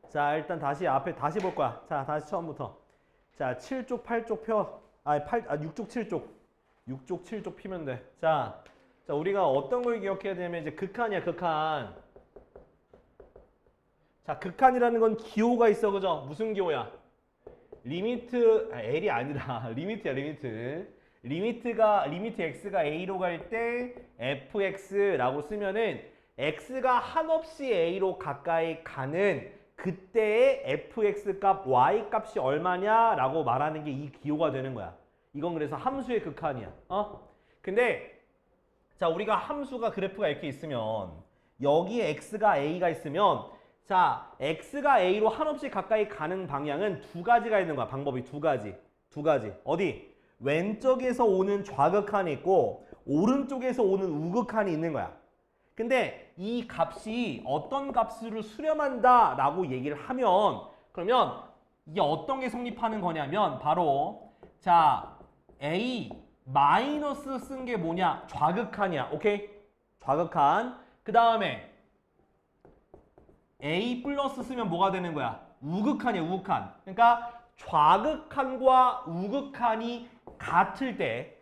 자, 일단 다시 앞에 다시 볼 거야. 자, 다시 처음부터. 자, 7쪽, 8쪽 펴. 아니, 6쪽, 7쪽. 6쪽, 7쪽 피면 돼. 자, 우리가 어떤 걸 기억해야 되냐면 이제 극한이야, 극한. 자, 극한이라는 건 기호가 있어, 그죠? 무슨 기호야? 리미트, L이 아니라 리미트야, 리미트. 리미트 x가 a로 갈 때 fx라고 쓰면은 x가 한없이 a로 가까이 가는 그때의 fx 값, y 값이 얼마냐라고 말하는 게 이 기호가 되는 거야. 이건 그래서 함수의 극한이야. 근데 자, 우리가 함수가 그래프가 이렇게 있으면 여기에 x가 a가 있으면 자, x가 a로 한없이 가까이 가는 방향은 두 가지가 있는 거야. 방법이 두 가지. 어디? 왼쪽에서 오는 좌극한이 있고 오른쪽에서 오는 우극한이 있는 거야. 근데 이 값이 어떤 값으로 수렴한다 라고 얘기를 하면 그러면 이게 어떤 게 성립하는 거냐면 바로 자, a 마이너스 쓴 게 뭐냐? 좌극한이야. 오케이? 좌극한. 그 다음에 a 플러스 쓰면 뭐가 되는 거야? 우극한이야, 우극한. 그러니까 좌극한과 우극한이 같을 때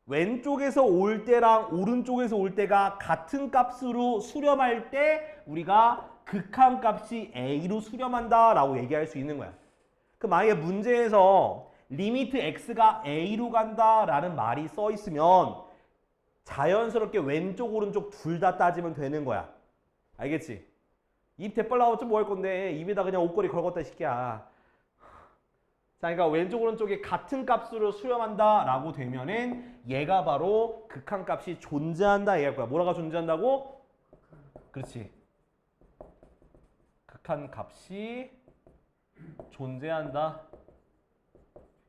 왼쪽에서 올 때랑 오른쪽에서 올 때가 같은 값으로 수렴할 때 우리가 극한 값이 a로 수렴한다 라고 얘기할 수 있는 거야. 그 만약에 문제에서 리미트 x가 a로 간다 라는 말이 써 있으면 자연스럽게 왼쪽 오른쪽 둘 다 따지면 되는 거야. 알겠지? 입 대빨 나왔지 뭐 할 건데 입에다 그냥 옷걸이 걸었다 이 새끼야. 자, 그러니까 왼쪽 오른쪽이 같은 값으로 수렴한다 라고 되면은 얘가 바로 극한 값이 존재한다 얘기할 거야. 뭐라가 존재한다고? 그렇지. 극한 값이 존재한다.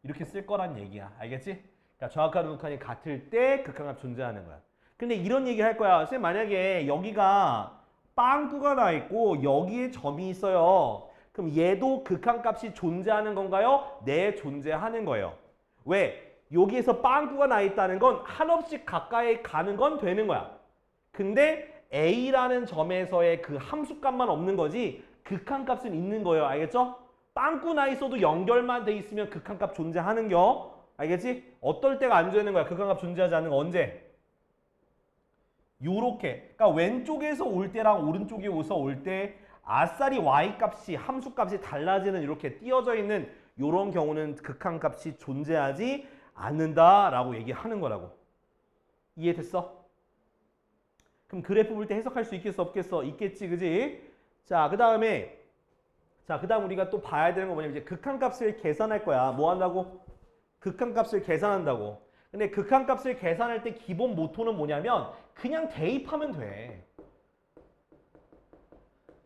이렇게 쓸 거란 얘기야. 알겠지? 그러니까 좌극한 우극한이 같을 때 극한 값 존재하는 거야. 근데 이런 얘기 할 거야. 쌤 만약에 여기가 빵꾸가 나 있고 여기에 점이 있어요. 그럼 얘도 극한값이 존재하는 건가요? 네, 존재하는 거예요. 왜? 여기에서 빵꾸가 나 있다는 건 한없이 가까이 가는 건 되는 거야. 근데 A라는 점에서의 그 함수값만 없는 거지 극한값은 있는 거예요. 알겠죠? 빵꾸 나 있어도 연결만 돼 있으면 극한값 존재하는 겨. 알겠지? 어떨 때가 안 되는 거야. 극한값 존재하지 않는 거 언제? 요렇게. 그러니까 왼쪽에서 올 때랑 오른쪽에서 올 때 아싸리 y값이 함수값이 달라지는 이렇게 띄어져 있는 이런 경우는 극한값이 존재하지 않는다라고 얘기하는 거라고. 이해됐어? 그럼 그래프 볼 때 해석할 수 있겠어 없겠어? 있겠지, 그지? 자, 그다음 우리가 또 봐야 되는 거 뭐냐면 이제 극한값을 계산할 거야. 뭐 한다고? 극한값을 계산한다고. 근데 극한값을 계산할 때 기본 모토는 뭐냐면 그냥 대입하면 돼.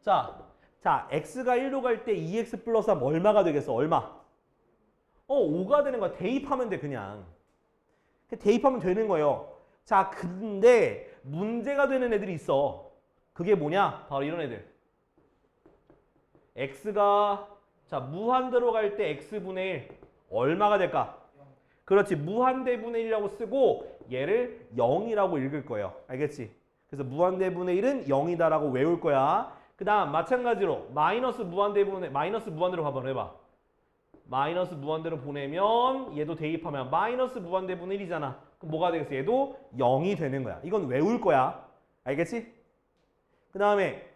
자, x가 1로 갈 때 2x 플러스 3 얼마가 되겠어? 얼마? 5가 되는 거야. 대입하면 돼, 그냥. 대입하면 되는 거예요. 자, 근데 문제가 되는 애들이 있어. 그게 뭐냐? 바로 이런 애들. x가 자, 무한대로 갈 때 x분의 1 얼마가 될까? 그렇지. 무한대분의 1이라고 쓰고 얘를 0이라고 읽을 거예요. 알겠지? 그래서 무한대분의 1은 0이다라고 외울 거야. 그 다음 마찬가지로 마이너스 무한대로 가봐. 해봐. 마이너스 무한대로 보내면 얘도 대입하면 마이너스 무한대분의 1이잖아. 그럼 뭐가 되겠어? 얘도 0이 되는 거야. 이건 외울 거야. 알겠지? 그 다음에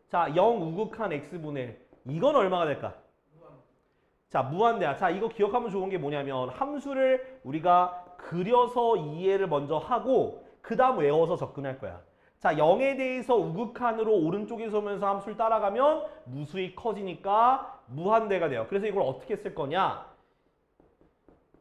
자, 0 우극한 x분의 1 이건 얼마가 될까? 자, 무한대야. 자, 이거 기억하면 좋은 게 뭐냐면 함수를 우리가 그려서 이해를 먼저 하고 그 다음 외워서 접근할 거야. 자, 0에 대해서 우극한으로 오른쪽에서 오면서 함수를 따라가면 무수히 커지니까 무한대가 돼요. 그래서 이걸 어떻게 쓸 거냐?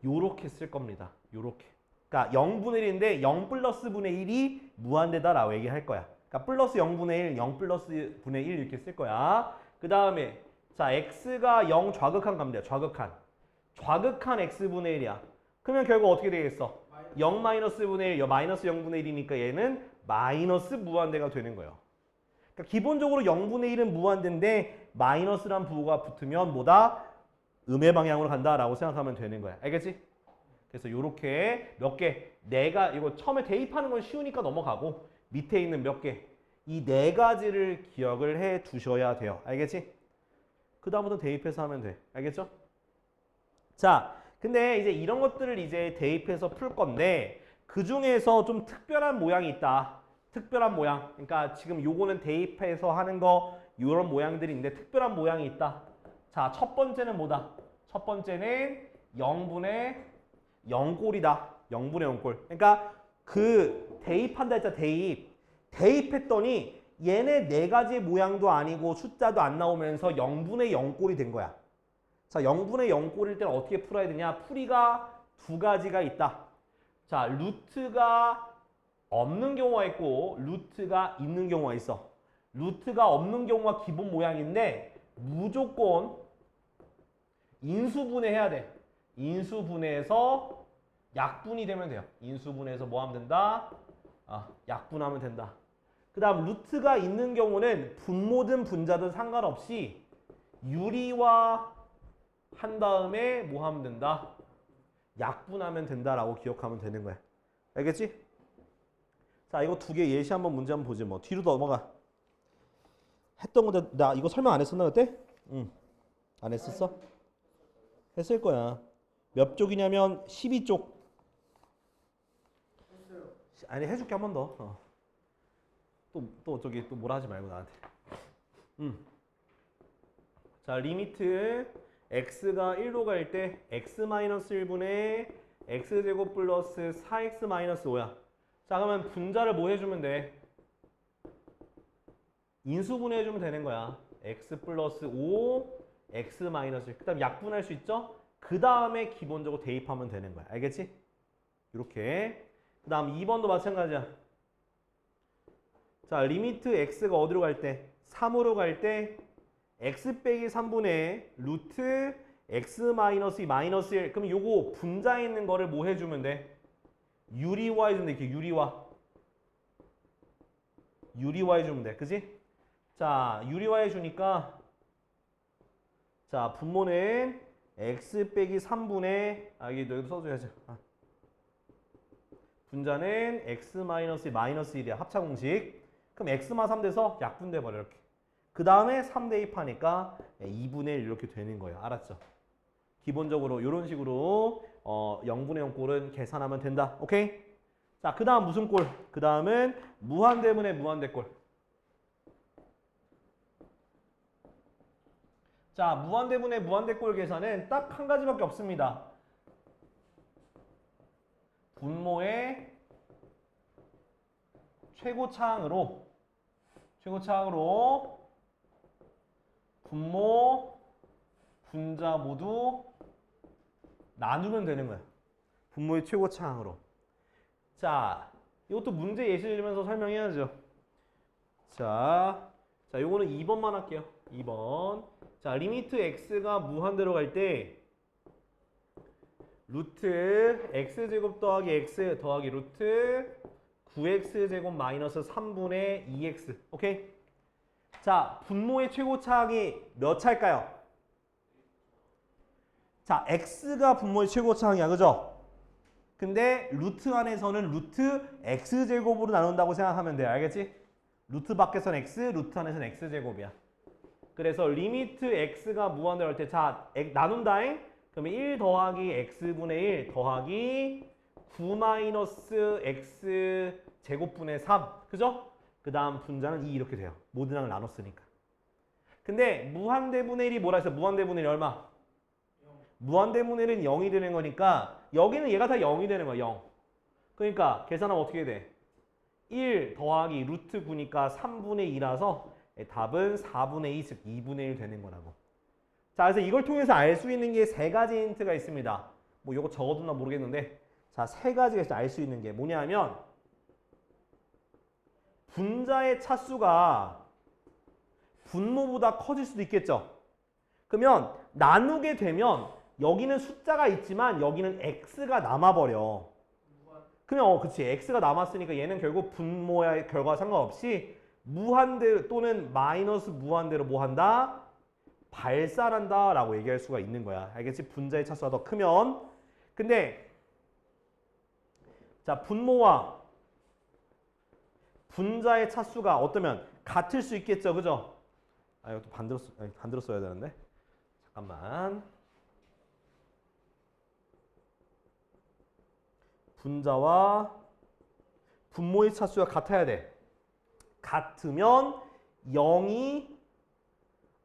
요렇게 쓸 겁니다. 요렇게. 그러니까 0분의 1인데 0 플러스 분의 1이 무한대다라고 얘기할 거야. 그러니까 플러스 0분의 1, 0 플러스 분의 1 이렇게 쓸 거야. 그 다음에 자, x가 0 좌극한 갑니다. 좌극한 x분의 1이야. 그러면 결국 어떻게 되겠어? 0 마이너스 분의 1, 마이너스 0분의 1이니까 얘는 마이너스 무한대가 되는 거예요. 그러니까 기본적으로 0분의 1은 무한대인데 마이너스란 부호가 붙으면 뭐다? 음의 방향으로 간다라고 생각하면 되는 거야. 알겠지? 그래서 요렇게 몇 개, 내가 이거 처음에 대입하는 건 쉬우니까 넘어가고 밑에 있는 몇 개, 이 네 가지를 기억을 해 두셔야 돼요. 알겠지? 그 다음부터 대입해서 하면 돼. 알겠죠? 자, 근데 이제 이런 것들을 이제 대입해서 풀 건데 그 중에서 좀 특별한 모양이 있다. 특별한 모양. 그러니까 지금 요거는 대입해서 하는 거 이런 모양들이 있는데 특별한 모양이 있다. 자, 첫 번째는 뭐다? 첫 번째는 0분의 0꼴이다. 0분의 0꼴. 그러니까 그 대입한다 했잖아. 대입했더니 얘네 네 가지 모양도 아니고 숫자도 안 나오면서 0분의 0꼴이 된 거야. 자, 0분의 0꼴일 때는 어떻게 풀어야 되냐? 풀이가 두 가지가 있다. 자, 루트가 없는 경우가 있고 루트가 있는 경우가 있어. 루트가 없는 경우가 기본 모양인데 무조건 인수분해해야 돼. 인수분해해서 약분이 되면 돼요. 인수분해해서 뭐 하면 된다? 약분하면 된다. 그 다음 루트가 있는 경우는 분모든 분자든 상관없이 유리화 한 다음에 뭐 하면 된다? 약분하면 된다라고 기억하면 되는 거야. 알겠지? 자, 이거 두 개 예시 한번 문제 한번 보지 뭐. 뒤로 넘어가. 했던 건데 나 이거 설명 안 했었나 그때? 응. 안 했었어? 했을 거야. 몇 쪽이냐면 12쪽. 아니 해줄게 한 번 더. 또 저기 또 뭐라 하지 말고 나한테. 자, 리미트 x가 1로 갈 때 x-1분의 x제곱 플러스 4x-5야. 자, 그러면 분자를 뭐 해주면 돼? 인수분해 해주면 되는 거야. x 플러스 5, x 마이너스 1. 그 다음 약분할 수 있죠? 그 다음에 기본적으로 대입하면 되는 거야. 알겠지? 이렇게. 그 다음 2번도 마찬가지야. 자, 리미트 x가 어디로 갈 때? 3으로 갈 때 x 빼기 3분의 루트 x 마이너스 2 마이너스 1. 그럼 요거 분자에 있는 거를 뭐 해주면 돼? 유리화 해주면 돼. 이렇게 유리화 해주면 돼. 그지? 자, 유리화 해주니까 자, 분모는 x 빼기 3분의 이게 여기도 써줘야죠. 분자는 x 마이너스 마이너스 1이야. 합차 공식. 그럼 x마 3 돼서 약분돼 버려 이렇게. 그 다음에 3 대입하니까 2분의 1 이렇게 되는 거예요. 알았죠? 기본적으로 이런 식으로 0분의 0꼴은 계산하면 된다. 오케이? 자, 그 다음 무슨 꼴? 그 다음은 무한대분의 무한대꼴. 자, 무한대분의 무한대꼴 계산은 딱 한 가지밖에 없습니다. 분모의 최고차항으로 분모, 분자 모두 나누면 되는 거야. 분모의 최고차항으로. 자, 이것도 문제 예시 들면서 설명해야죠. 자, 요거는 2번만 할게요. 2번. 자, 리미트 x가 무한대로 갈 때 루트 x제곱 더하기 x 더하기 루트 9x제곱 마이너스 3분의 2x. 오케이? 자, 분모의 최고차항이 몇 차일까요? 자, x가 분모의 최고차항이야. 그죠? 근데 루트 안에서는 루트 x제곱으로 나눈다고 생각하면 돼요. 알겠지? 루트 밖에서는 x, 루트 안에서는 x제곱이야. 그래서 리미트 x가 무한대로 할 때 자, 나눈다잉? 그러면 1 더하기 x분의 1 더하기 9 마이너스 x 제곱분의 3. 그죠? 그 다음 분자는 2 이렇게 돼요. 모든 항을 나눴으니까. 근데 무한대분의 1이 뭐라 했어? 무한대분의 1이 얼마? 무한대분의 1은 0이 되는 거니까 여기는 얘가 다 0이 되는 거야. 0. 그러니까 계산하면 어떻게 돼? 1 더하기 루트 9니까 3분의 2라서 답은 4분의 2, 즉 2분의 1 되는 거라고. 자, 그래서 이걸 통해서 알 수 있는 게 세 가지 힌트가 있습니다. 뭐 이거 적어뒀나 모르겠는데 자, 세 가지가 알 수 있는 게 뭐냐 하면 분자의 차수가 분모보다 커질 수도 있겠죠. 그러면 나누게 되면 여기는 숫자가 있지만 여기는 x가 남아버려. 그냥 그치. x가 남았으니까 얘는 결국 분모의 결과와 상관없이 무한대 또는 마이너스 무한대로 뭐 한다? 발산한다 라고 얘기할 수가 있는 거야. 알겠지? 분자의 차수가 더 크면. 근데 자, 분모와 분자의 차수가 어떠면 같을 수 있겠죠. 그죠? 아, 이것도 반대로 써야 되는데. 잠깐만. 분자와 분모의 차수가 같아야 돼. 같으면 0이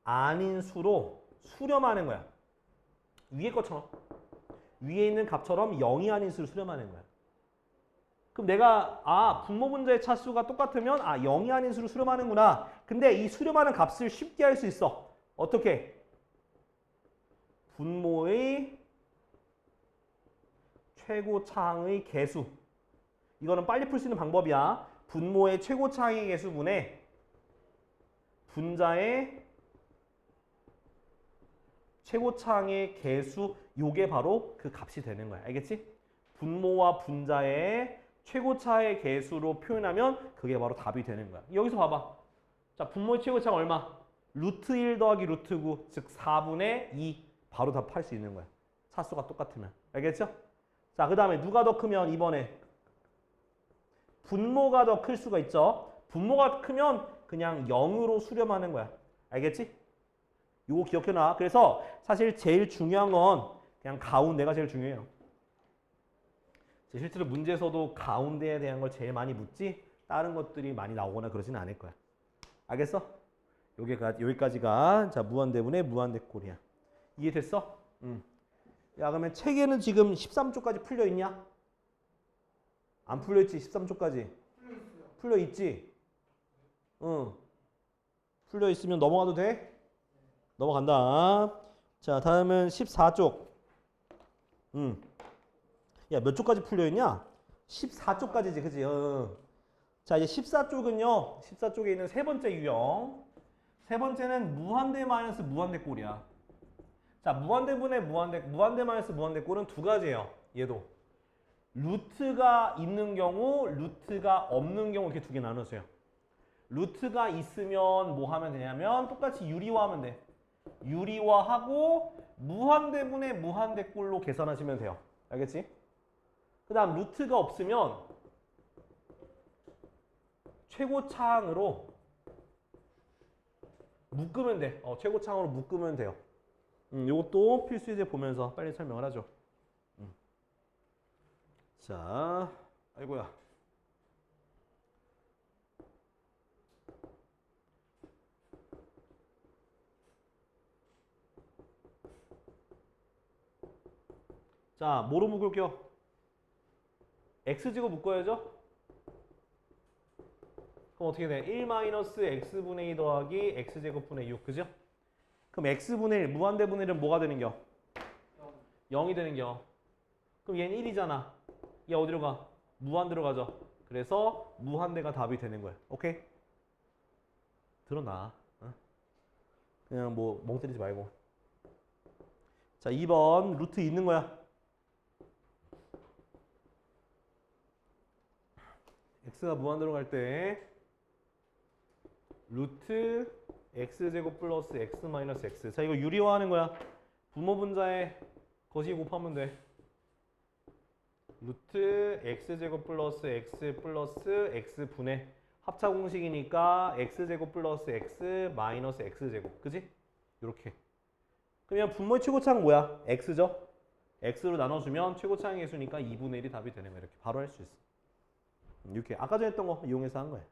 아닌 수로 수렴하는 거야. 위에 것처럼. 위에 있는 값처럼 0이 아닌 수를 수렴하는 거야. 그럼 내가 분모 분자의 차수가 똑같으면 0이 아닌 수를 수렴하는구나. 근데 이 수렴하는 값을 쉽게 할 수 있어. 어떻게? 분모의 최고차항의 개수. 이거는 빨리 풀 수 있는 방법이야. 분모의 최고차항의 개수분의 분자의 최고차항의 개수, 요게 바로 그 값이 되는 거야. 알겠지? 분모와 분자의 최고차의 개수로 표현하면 그게 바로 답이 되는 거야. 여기서 봐봐. 자, 분모의 최고차가 얼마? 루트 1 더하기 루트 9, 즉 4분의 2. 바로 답할 수 있는 거야. 차수가 똑같으면. 알겠죠? 자, 그 다음에 누가 더 크면 이번에 분모가 더 클 수가 있죠. 분모가 크면 그냥 0으로 수렴하는 거야. 알겠지? 요거 기억해놔. 그래서 사실 제일 중요한 건 그냥 가운데가 제일 중요해요. 실제로 문제에서도 가운데에 대한 걸 제일 많이 묻지 다른 것들이 많이 나오거나 그러지는 않을 거야. 알겠어? 여기까지가 자 무한대분의 무한대꼴이야. 이해됐어? 야 그러면 책에는 지금 13쪽까지 풀려 있냐? 안 풀려 있지? 13쪽까지. 풀려 있지? 응. 풀려 있으면 넘어가도 돼? 넘어간다. 자 다음은 14쪽. 야, 몇 쪽까지 풀려 있냐? 14쪽까지지, 그지? 자, 이제 14쪽은요. 14쪽에 있는 세 번째 유형. 세 번째는 무한대 마이너스 무한대 꼴이야. 자, 무한대분의 무한대 마이너스 무한대 꼴은 두 가지예요. 얘도. 루트가 있는 경우, 루트가 없는 경우 이렇게 두 개 나눠져요. 루트가 있으면 뭐 하면 되냐면 똑같이 유리화하면 돼. 유리화하고 무한대분의 무한대 꼴로 계산하시면 돼요. 알겠지? 그 다음 루트가 없으면 최고차항으로 묶으면 돼. 최고차항으로 묶으면 돼요. 요것도 필수예제 보면서 빨리 설명을 하죠. 자, 아이고야. 자, 뭐로 묶을게요? x제곱 묶어야죠? 그럼 어떻게 돼? 1-x분의 2 더하기 x제곱분의 6, 그죠? 그럼 x분의 1, 무한대분의 1은 뭐가 되는겨? 0이 되는겨. 그럼 얘는 1이잖아. 얘 어디로 가? 무한대로 가죠. 그래서 무한대가 답이 되는 거야. 오케이? 드러나. 그냥 뭐 멍 때리지 말고. 자, 2번 루트 있는 거야. x가 무한대로 갈 때 루트 x제곱 플러스 x 마이너스 x. 자, 이거 유리화하는 거야. 분모 분자에 거시 곱하면 돼. 루트 x제곱 플러스 x분의 합차 공식이니까 x제곱 플러스 x 마이너스 x제곱. 그지? 요렇게. 그러면 분모의 최고차항 뭐야? x죠? x로 나눠주면 최고차항의 수니까 2분의 1이 답이 되는 거야. 이렇게 바로 할 수 있어. 이렇게 아까 전에 했던 거 이용해서 한 거예요.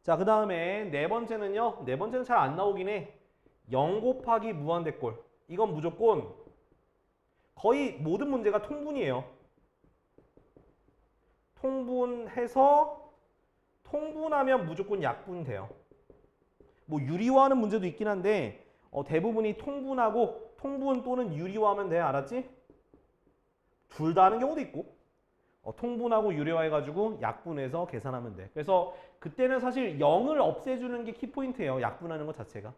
자, 그 다음에 네 번째는요. 네 번째는 잘 안 나오긴 해. 0 곱하기 무한대꼴. 이건 무조건 거의 모든 문제가 통분이에요. 통분해서 통분하면 무조건 약분돼요. 뭐 유리화하는 문제도 있긴 한데 대부분이 통분하고 통분 또는 유리화하면 돼. 알았지? 둘 다 하는 경우도 있고 통분하고 유리화해가지고 약분해서 계산하면 돼. 그래서 그때는 사실 0을 없애주는 게 키포인트예요. 약분하는 것 자체가.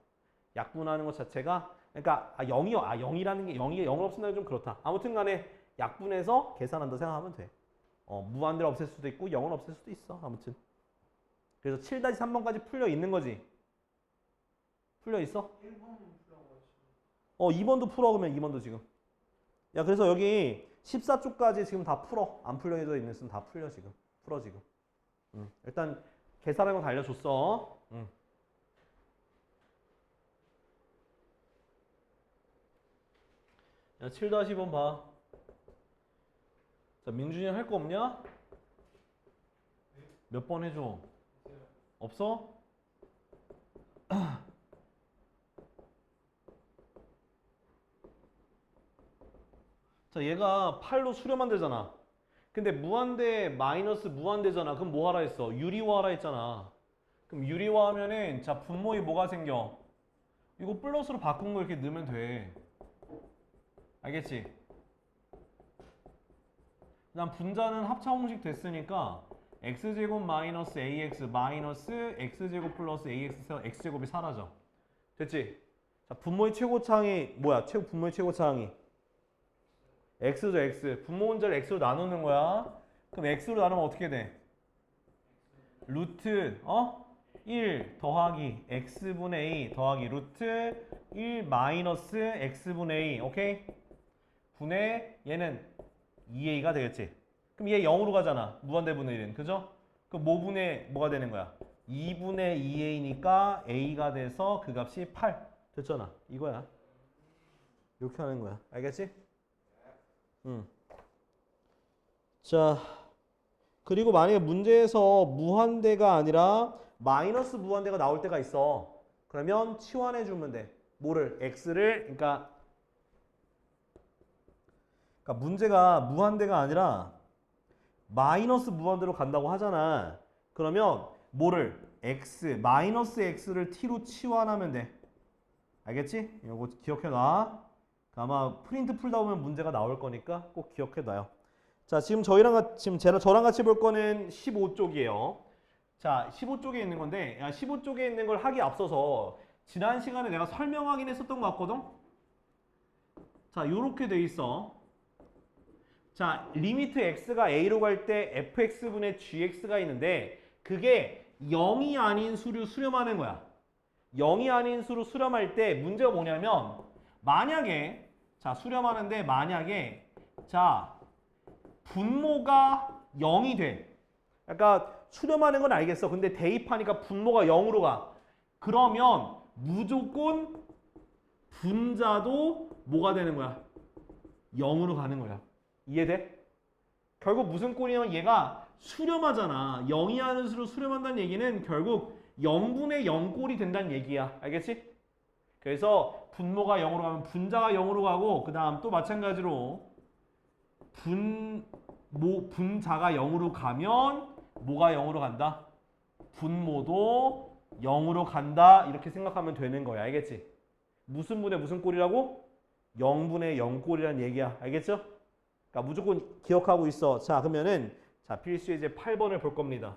약분하는 것 자체가 그러니까 0이라는 게 0을 없앤다는 게 좀 그렇다. 아무튼 간에 약분해서 계산한다 생각하면 돼. 무한대로 없앨 수도 있고 0을 없앨 수도 있어. 아무튼. 그래서 7-3번까지 풀려 있는 거지. 풀려 있어? 1번은 풀어. 2번도 풀어. 그러면 2번도 지금. 야, 그래서 여기 14쪽까지 지금 다 풀어. 안 풀려져 있는 수는 다 풀려 지금. 풀어 지금. 일단 계산하는 거 다 알려줬어. 야, 7-2번 봐. 자, 민준이 할 거 없냐? 몇 번 해줘? 없어? 자, 얘가 8로 수렴한 되잖아. 근데 무한대 마이너스 무한대잖아. 그럼 뭐 하라 했어? 유리화하라 했잖아. 그럼 유리화하면은 자, 분모에 뭐가 생겨? 이거 플러스로 바꾼 거 이렇게 넣으면 돼. 알겠지? 그다음 분자는 합차 공식 됐으니까 x제곱 마이너스 ax 마이너스 x제곱 플러스 ax에서 x제곱이 사라져. 됐지? 자, 분모의 최고차항이 뭐야? 분모의 최고차항이 x죠, x. 분모 혼자를 x로 나누는 거야. 그럼 x로 나누면 어떻게 돼? 루트 1 더하기 x분의 a 더하기 루트 1 마이너스 x분의 a. 오케이? 분의 얘는 2a가 되겠지. 그럼 얘 0으로 가잖아. 무한대분의 1은. 그죠? 그럼 뭐분의 뭐가 되는 거야? 2분의 2a니까 a가 돼서 그 값이 8. 됐잖아. 이거야. 이렇게 하는 거야. 알겠지? 자, 그리고 만약에 문제에서 무한대가 아니라 마이너스 무한대가 나올 때가 있어. 그러면 치환해 주면 돼. 뭐를? x를. 그러니까 문제가 무한대가 아니라 마이너스 무한대로 간다고 하잖아. 그러면 뭐를? x, 마이너스 x를 t로 치환하면 돼. 알겠지? 이거 기억해놔. 아마 프린트 풀다 보면 문제가 나올 거니까 꼭 기억해놔요. 자, 지금 저랑 같이 볼 거는 15쪽이에요. 자, 15쪽에 있는 건데, 15쪽에 있는 걸 하기 앞서서 지난 시간에 내가 설명하긴 했었던 것 같거든? 자, 요렇게 돼 있어. 자, 리미트 x가 a로 갈 때 fx분의 gx가 있는데 그게 0이 아닌 수를 수렴하는 거야. 0이 아닌 수로 수렴할 때 문제가 뭐냐면 만약에 자, 수렴하는데 만약에 자, 분모가 0이 돼. 그러니까 수렴하는 건 알겠어. 근데 대입하니까 분모가 0으로 가. 그러면 무조건 분자도 뭐가 되는 거야? 0으로 가는 거야. 이해돼? 결국 무슨 꼴이냐면 얘가 수렴하잖아. 0이 하는 수로 수렴한다는 얘기는 결국 0분의 0 꼴이 된다는 얘기야. 알겠지? 그래서 분모가 0으로 가면 분자가 0으로 가고 그 다음 또 마찬가지로 분자가 0으로 가면 뭐가 0으로 간다? 분모도 0으로 간다. 이렇게 생각하면 되는 거야. 알겠지? 무슨 분의 무슨 꼴이라고? 0분의 0 꼴이라는 얘기야. 알겠죠? 그러니까 무조건 기억하고 있어. 자, 그러면은 자, 필수 이제 8번을 볼 겁니다.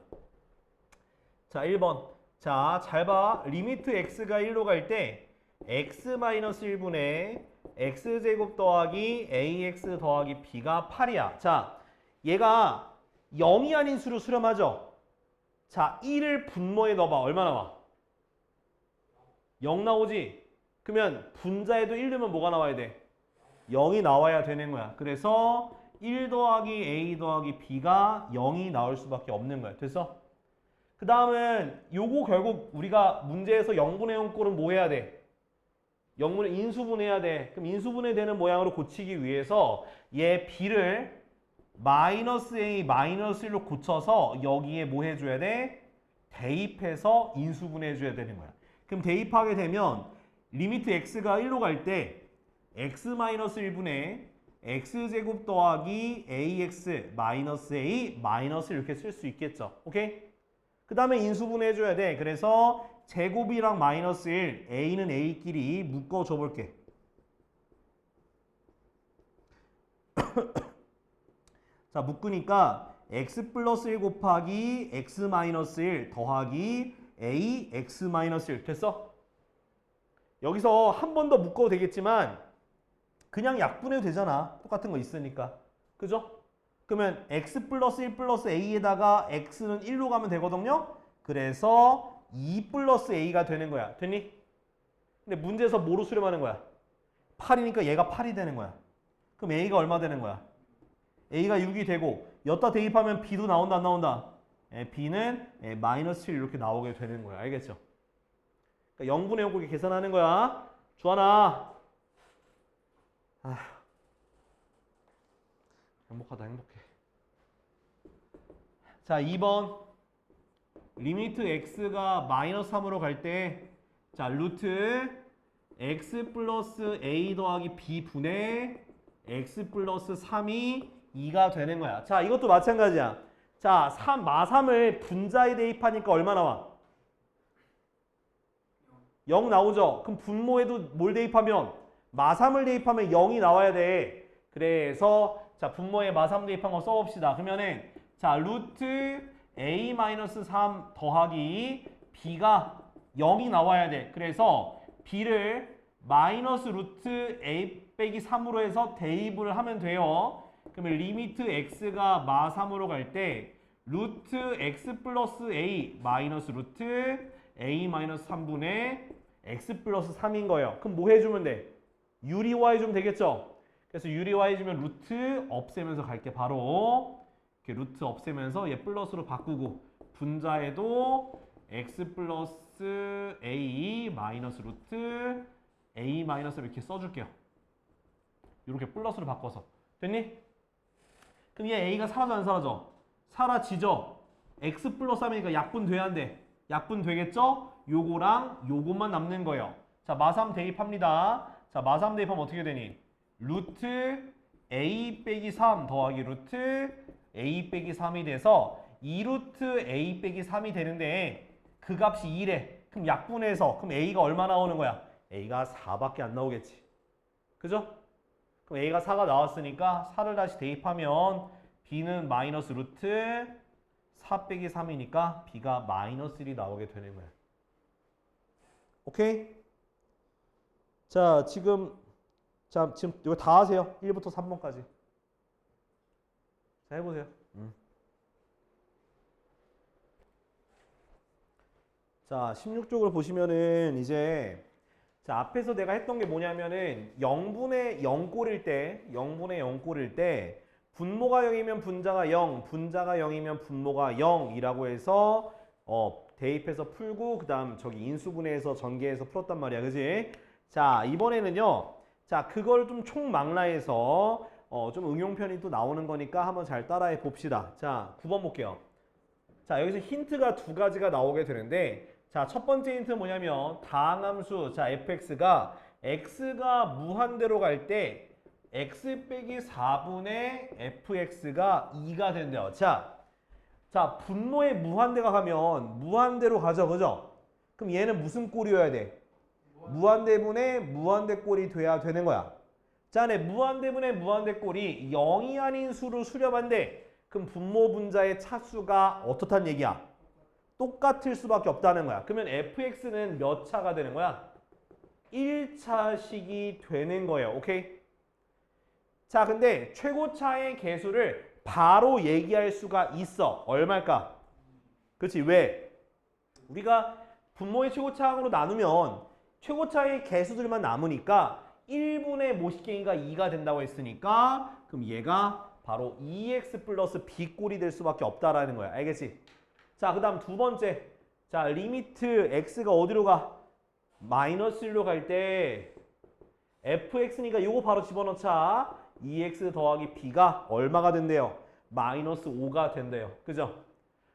자, 1번. 자, 잘 봐. 리미트 x가 1로 갈 때 x-1분의 x제곱 더하기 ax 더하기 b가 8이야. 자, 얘가 0이 아닌 수로 수렴하죠? 자, 1을 분모에 넣어봐. 얼마 나와? 0 나오지? 그러면 분자에도 1 넣으면 뭐가 나와야 돼? 0이 나와야 되는 거야. 그래서 1 더하기 a 더하기 b가 0이 나올 수밖에 없는 거야. 됐어? 그 다음은 요거 결국 우리가 문제에서 0분의 0 꼴은 뭐 해야 돼? 0분의 인수분해해야 돼. 그럼 인수분해되는 모양으로 고치기 위해서 얘 b를 마이너스 a 마이너스 1로 고쳐서 여기에 뭐 해줘야 돼? 대입해서 인수분해해줘야 되는 거야. 그럼 대입하게 되면 리미트 x가 1로 갈 때 x-1분의 x제곱 더하기 ax 마이너스 a 마이너스 이렇게 쓸 수 있겠죠. 오케이? 그 다음에 인수분해 해줘야 돼. 그래서 제곱이랑 마이너스 1, a는 a끼리 묶어줘 볼게. 자, 묶으니까 x 플러스 1 곱하기 x 마이너스 1 더하기 a x 마이너스 1 됐어? 여기서 한 번 더 묶어도 되겠지만 그냥 약분해도 되잖아. 똑같은 거 있으니까. 그죠? 그러면 x 플러스 1 플러스 a에다가 x는 1로 가면 되거든요. 그래서 2 플러스 a가 되는 거야. 됐니? 근데 문제에서 뭐로 수렴하는 거야? 8이니까 얘가 8이 되는 거야. 그럼 a가 얼마 되는 거야? a가 6이 되고 여기다 대입하면 b도 나온다 안 나온다? b는 마이너스 1 이렇게 나오게 되는 거야. 알겠죠? 그러니까 0분의 0 곱게 계산하는 거야. 주하나. 행복하다 행복해. 자 2번 리미트 x가 마이너스 3으로 갈 때 자 루트 x 플러스 a 더하기 b 분의 x 플러스 3이 2가 되는 거야. 자 이것도 마찬가지야. 자 마3을 분자에 대입하니까 얼마 나와? 0 나오죠? 그럼 분모에도 뭘 대입하면? 마3을 대입하면 0이 나와야 돼. 그래서 자 분모에 마3 대입한 거 써봅시다. 그러면은 자 루트 a-3 더하기 b가 0이 나와야 돼. 그래서 b를 마이너스 루트 a 빼기 3으로 해서 대입을 하면 돼요. 그러면 리미트 x가 마3으로 갈 때 루트 x 플러스 a 마이너스 루트 a 마이너스 3분의 x 플러스 3인 거예요. 그럼 뭐 해주면 돼? 유리화해주면 되겠죠? 그래서 유리화해주면 루트 없애면서 갈게. 바로 이렇게 루트 없애면서 얘 플러스로 바꾸고 분자에도 x 플러스 a 마이너스 루트 a 마이너스 이렇게 써줄게요. 이렇게 플러스로 바꿔서. 됐니? 그럼 얘 a가 사라져 안 사라져? 사라지죠? x 플러스 3이니까 약분 돼야 안 돼? 약분 되겠죠? 요거랑 요것만 남는 거예요. 자, 마3 대입합니다. 자, 마3 대입하면 어떻게 되니? 루트 a 빼기 3 더하기 루트 a 빼기 3이 돼서 2루트 a 빼기 3이 되는데 그 값이 2래. 그럼 약분해서 그럼 a가 얼마 나오는 거야? a가 4밖에 안 나오겠지. 그죠? 그럼 a가 4가 나왔으니까 4를 다시 대입하면 b는 마이너스 루트 4 빼기 3이니까 b가 마이너스 1이 나오게 되는 거야. 오케이? 자, 지금 이거 다 하세요. 1부터 3번까지. 자, 해보세요. 자, 16쪽을 보시면은 이제 자, 앞에서 내가 했던 게 뭐냐면은 0분의 0 꼴일 때 분모가 0이면 분자가 0, 분자가 0이면 분모가 0이라고 해서 대입해서 풀고 그다음 저기 인수분해해서 전개해서 풀었단 말이야. 그지? 자, 이번에는요. 자, 그걸 좀 총망라해서 좀 응용편이 또 나오는 거니까 한번 잘 따라해 봅시다. 자, 9번 볼게요. 자, 여기서 힌트가 두 가지가 나오게 되는데 자, 첫 번째 힌트는 뭐냐면 다항함수 자, fx가 x가 무한대로 갈 때 x 빼기 4분의 fx가 2가 된대요. 자, 분모에 무한대가 가면 무한대로 가죠. 그죠? 그럼 얘는 무슨 꼴이어야 돼? 무한대분의 무한대꼴이 돼야 되는 거야. 자, 네, 무한대분의 무한대꼴이 0이 아닌 수로 수렴한데 그럼 분모 분자의 차수가 어떻다는 얘기야? 똑같을 수밖에 없다는 거야. 그러면 fx는 몇 차가 되는 거야? 1차식이 되는 거예요. 오케이? 자, 근데 최고차의 개수를 바로 얘기할 수가 있어. 얼마일까? 그렇지? 왜? 우리가 분모의 최고차항으로 나누면 최고차의 개수들만 남으니까 1분의 모식갱이가 2가 된다고 했으니까 그럼 얘가 바로 2x 플러스 b꼴이 될 수밖에 없다라는 거야. 알겠지? 자, 그 다음 두 번째. 자, 리미트 x가 어디로 가? 마이너스 1로 갈 때 fx니까 이거 바로 집어넣자. 2x 더하기 b가 얼마가 된대요? 마이너스 5가 된대요. 그죠?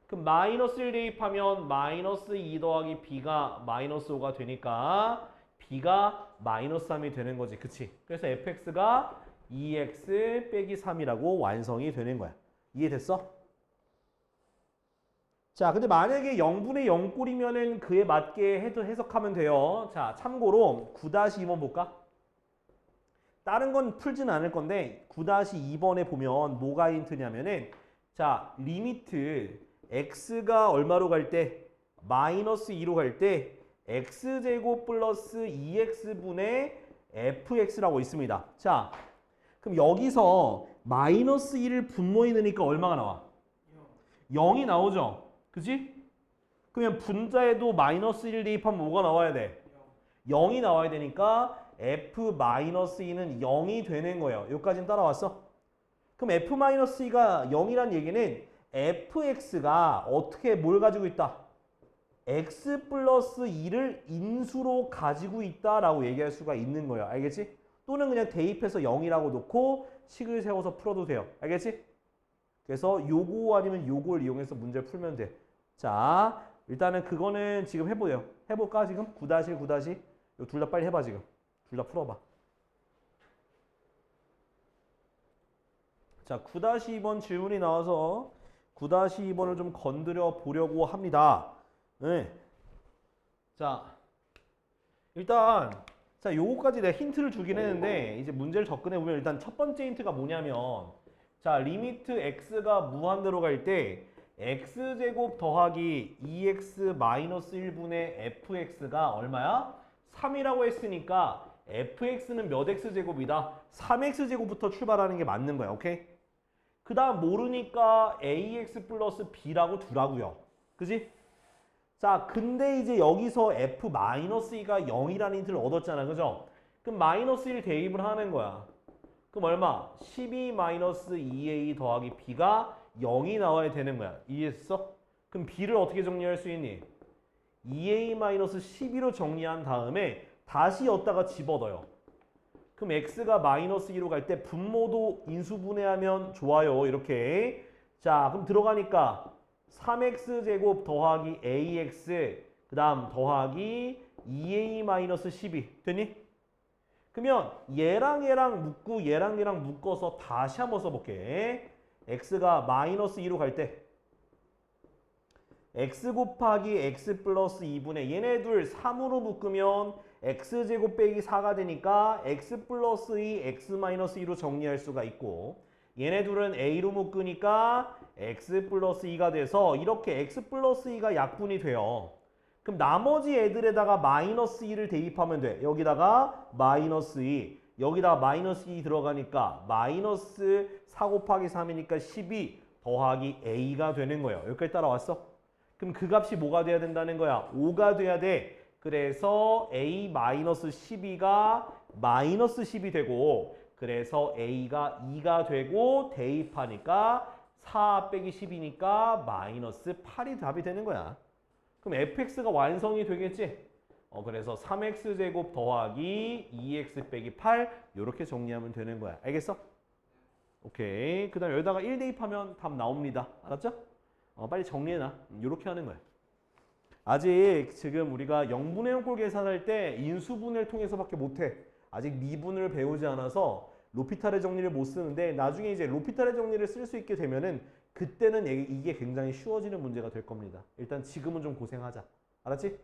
그럼 마이너스 1 대입하면 마이너스 2 더하기 b가 마이너스 5가 되니까 b가 마이너스 3이 되는 거지. 그치? 그래서 fx가 2x 빼기 3이라고 완성이 되는 거야. 이해됐어? 자, 근데 만약에 0분의 0꼴이면은 그에 맞게 해석하면 돼요. 자, 참고로 9-2번 볼까? 다른 건 풀지는 않을 건데 9-2번에 보면 뭐가 힌트냐면은 자, 리미트 x가 얼마로 갈 때? 마이너스 2로 갈 때 x제곱 플러스 2x분의 fx라고 있습니다. 자, 그럼 여기서 마이너스 1을 분모에 넣으니까 얼마가 나와? 0이 나오죠? 그치? 그러면 분자에도 마이너스 1 대입하면 뭐가 나와야 돼? 0이 나와야 되니까 f-2는 0이 되는 거예요. 여기까지는 따라왔어? 그럼 f-2가 0이란 얘기는 fx가 어떻게 뭘 가지고 있다? x 플러스 2를 인수로 가지고 있다라고 얘기할 수가 있는 거예요. 알겠지? 또는 그냥 대입해서 0이라고 놓고 식을 세워서 풀어도 돼요. 알겠지? 그래서 요거 아니면 요걸 이용해서 문제를 풀면 돼. 자, 일단은 그거는 지금 해보래요. 해볼까 지금? 9-1, 9-2. 요 둘 다 빨리 해봐 지금. 둘 다 풀어봐. 자, 9-2번 질문이 나와서 9-2번을 좀 건드려 보려고 합니다. 네. 자, 일단 자, 요거까지 내가 힌트를 주긴 했는데 이제 문제를 접근해 보면 일단 첫 번째 힌트가 뭐냐면 자, 리미트 x가 무한대로 갈 때 x제곱 더하기 2x 마이너스 1분의 fx가 얼마야? 3이라고 했으니까 fx는 몇 x제곱이다? 3x제곱부터 출발하는 게 맞는 거야. 오케이? 그 다음 모르니까 ax 플러스 b라고 두라고요. 그지? 자, 근데 이제 여기서 f-2가 0이라는 힌트를 얻었잖아. 그죠? 그럼 마이너스 1 대입을 하는 거야. 그럼 얼마? 12-2a 더하기 b가 0이 나와야 되는 거야. 이해했어? 그럼 b를 어떻게 정리할 수 있니? 2a-12로 정리한 다음에 다시 여기다가 집어넣어요. 그럼 x가 마이너스 2로 갈 때 분모도 인수분해하면 좋아요. 이렇게. 자, 그럼 들어가니까 3x제곱 더하기 ax 그 다음 더하기 2a-12 됐니? 그러면 얘랑 묶고 얘랑 묶어서 다시 한번 써볼게. x가 마이너스 2로 갈 때 x 곱하기 x 플러스 2분의 얘네 둘 3으로 묶으면 x제곱 빼기 4가 되니까 x 플러스 2, x 마이너스 2로 정리할 수가 있고 얘네 둘은 a로 묶으니까 x 플러스 2가 돼서 이렇게 x 플러스 2가 약분이 돼요. 그럼 나머지 애들에다가 마이너스 2를 대입하면 돼. 여기다가 마이너스 2, 여기다가 마이너스 2 들어가니까 마이너스 4 곱하기 3이니까 12 더하기 a가 되는 거예요. 여기까지 따라왔어? 그럼 그 값이 뭐가 돼야 된다는 거야? 5가 돼야 돼. 그래서 a-12가 마이너스 10이 되고 그래서 a가 2가 되고 대입하니까 4 빼기 10이니까 마이너스 8이 답이 되는 거야. 그럼 fx가 완성이 되겠지? 그래서 3x제곱 더하기 2x 빼기 8 이렇게 정리하면 되는 거야. 알겠어? 오케이. 그 다음에 여기다가 1 대입하면 답 나옵니다. 알았죠? 빨리 정리해놔. 이렇게 하는 거야. 아직 지금 우리가 0분의 0꼴 계산할 때 인수분해를 통해서밖에 못해. 아직 미분을 배우지 않아서 로피탈의 정리를 못 쓰는데 나중에 이제 로피탈의 정리를 쓸 수 있게 되면은 그때는 이게 굉장히 쉬워지는 문제가 될 겁니다. 일단 지금은 좀 고생하자. 알았지?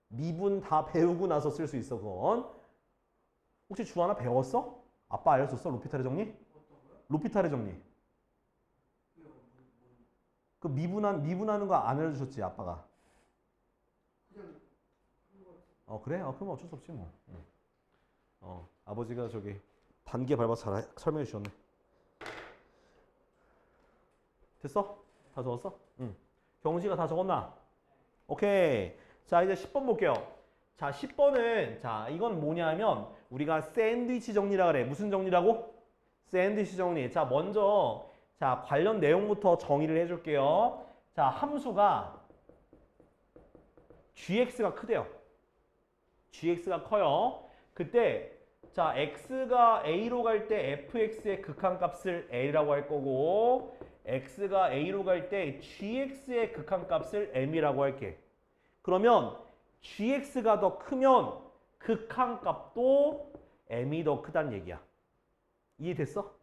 미분 다 배우고 나서 쓸 수 있어 그건. 혹시 주하나 배웠어? 아빠 알려줬어? 로피탈의 정리? 로피탈의 정리. 그 미분하는 거 안 알려주셨지 아빠가? 그래? 그럼 어쩔 수 없지 뭐. 아버지가 저기 단계 밟아서 잘 설명해 주셨네. 됐어? 다 적었어? 응. 경식아 다 적었나? 오케이. 자, 이제 10번 볼게요. 자, 10번은 자, 이건 뭐냐면 우리가 샌드위치 정리라 그래. 무슨 정리라고? 샌드위치 정리. 자, 먼저 자, 관련 내용부터 정의를 해 줄게요. 자, 함수가 gx가 크대요. gx가 커요. 그때 자, x가 a로 갈 때 fx의 극한값을 a라고 할 거고 x가 a로 갈 때 gx의 극한값을 m이라고 할게. 그러면 gx가 더 크면 극한값도 m이 더 크다는 얘기야. 이해됐어?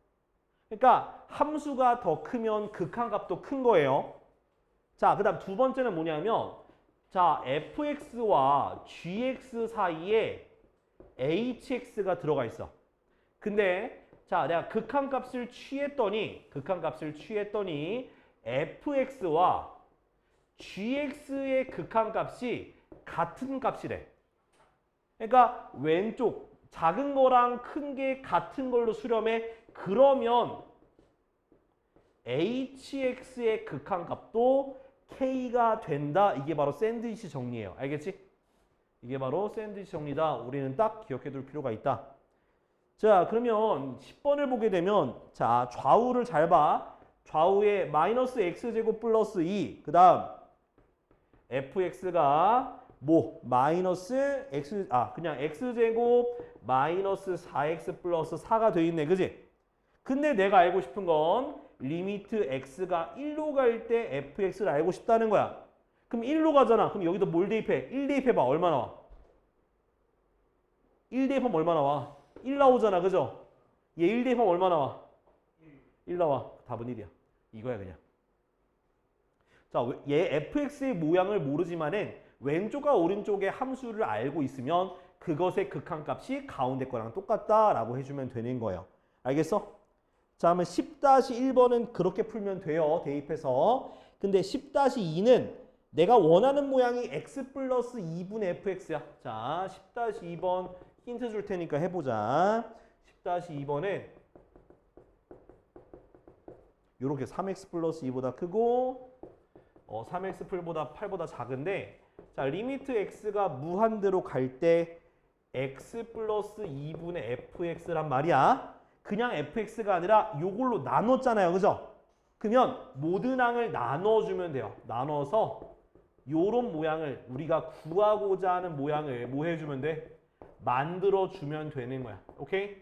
그러니까 함수가 더 크면 극한값도 큰 거예요. 자, 그 다음 두 번째는 뭐냐면 자, fx와 gx 사이에 hx가 들어가 있어. 근데 자, 내가 극한값을 취했더니 fx와 gx의 극한값이 같은 값이래. 그러니까 왼쪽 작은 거랑 큰 게 같은 걸로 수렴해. 그러면 hx의 극한값도 k가 된다. 이게 바로 샌드위치 정리예요. 알겠지? 이게 바로 샌드위치 정리다. 우리는 딱 기억해 둘 필요가 있다. 자, 그러면 10번을 보게 되면 자, 좌우를 잘 봐. 좌우에 마이너스 x제곱 플러스 2. 그 다음 fx가 뭐 마이너스 x 그냥 x제곱 마이너스 4x 플러스 4가 돼 있네. 그지? 근데 내가 알고 싶은 건 리미트 x가 1로 갈 때 fx를 알고 싶다는 거야. 그럼 1로 가잖아. 그럼 여기도 뭘 대입해? 1 대입해봐. 얼마 나와? 1 대입하면 얼마 나와? 1 나오잖아. 그죠? 얘 1 대입하면 얼마 나와? 1 나와. 답은 1이야. 이거야 그냥. 자, 얘 fx의 모양을 모르지만은 왼쪽과 오른쪽의 함수를 알고 있으면 그것의 극한값이 가운데 거랑 똑같다라고 해주면 되는 거예요. 알겠어? 자, 그러면 10-1번은 그렇게 풀면 돼요. 대입해서. 근데 10-2는 내가 원하는 모양이 x 플러스 2분의 fx야. 자, 10-2번 힌트 줄 테니까 해보자. 10-2번은 이렇게 3x 플러스 2보다 크고 3x 풀보다 8보다 작은데 자, 리미트 x가 무한대로 갈 때 x 플러스 2분의 fx란 말이야. 그냥 fx가 아니라 요걸로 나눴잖아요. 그죠? 그러면 모든 항을 나눠주면 돼요. 나눠서 요런 모양을 우리가 구하고자 하는 모양을 뭐 해주면 돼? 만들어주면 되는 거야. 오케이?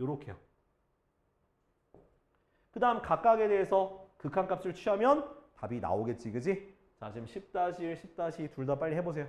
요렇게요. 그 다음 각각에 대해서 극한값을 취하면 답이 나오겠지. 그지? 자, 지금 10-1, 10-2 둘 다 빨리 해보세요.